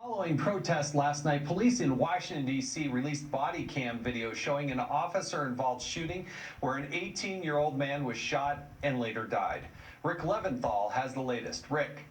Following protests last night, police in Washington, D.C. released body cam video showing an officer-involved shooting where an 18-year-old man was shot and later died. Rick Leventhal has the latest. Rick.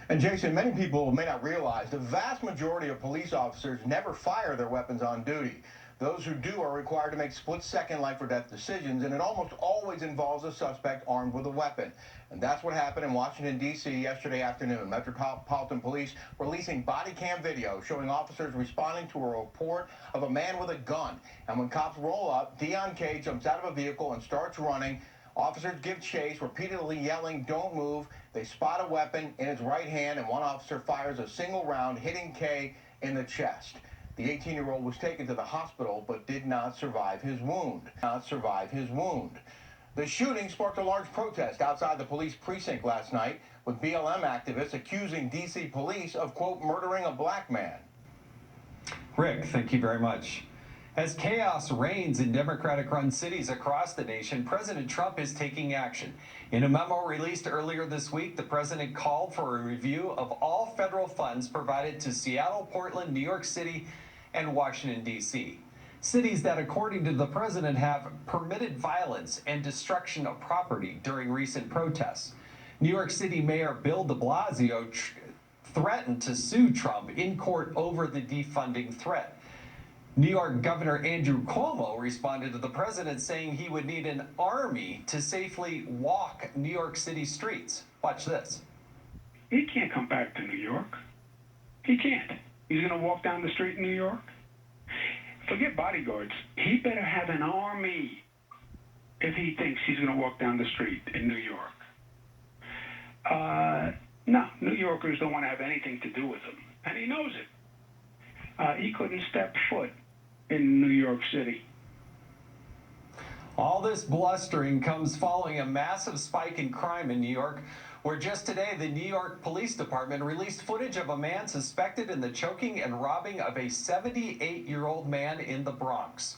And Jason, many people may not realize the vast majority of police officers never fire their weapons on duty. Those who do are required to make split-second life-or-death decisions, and it almost always involves a suspect armed with a weapon. And that's what happened in Washington, D.C. yesterday afternoon. Metropolitan Police releasing body cam video showing officers responding to a report of a man with a gun. And when cops roll up, Deon Kay jumps out of a vehicle and starts running. Officers give chase, repeatedly yelling, "Don't move." They spot a weapon in his right hand, and one officer fires a single round, hitting Kay in the chest. The 18-year-old was taken to the hospital, but did not survive his wound. The shooting sparked a large protest outside the police precinct last night, with BLM activists accusing D.C. police of, quote, murdering a black man. Rick, thank you very much. As chaos reigns in Democratic-run cities across the nation, President Trump is taking action. In a memo released earlier this week, the president called for a review of all federal funds provided to Seattle, Portland, New York City, and Washington, D.C. Cities that, according to the president, have permitted violence and destruction of property during recent protests. New York City Mayor Bill de Blasio threatened to sue Trump in court over the defunding threat. New York Governor Andrew Cuomo responded to the president saying he would need an army to safely walk New York City streets. Watch this. He can't come back to New York. He can't. He's going to walk down the street in New York? Forget bodyguards. He better have an army if he thinks he's going to walk down the street in New York. No, New Yorkers don't want to have anything to do with him, and he knows it. He couldn't step foot in New York City. All this blustering comes following a massive spike in crime in New York, where just today the New York Police Department released footage of a man suspected in the choking and robbing of a 78-year-old man in the Bronx.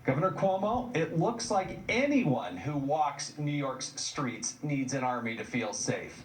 Governor Cuomo, it looks like anyone who walks New York's streets needs an army to feel safe.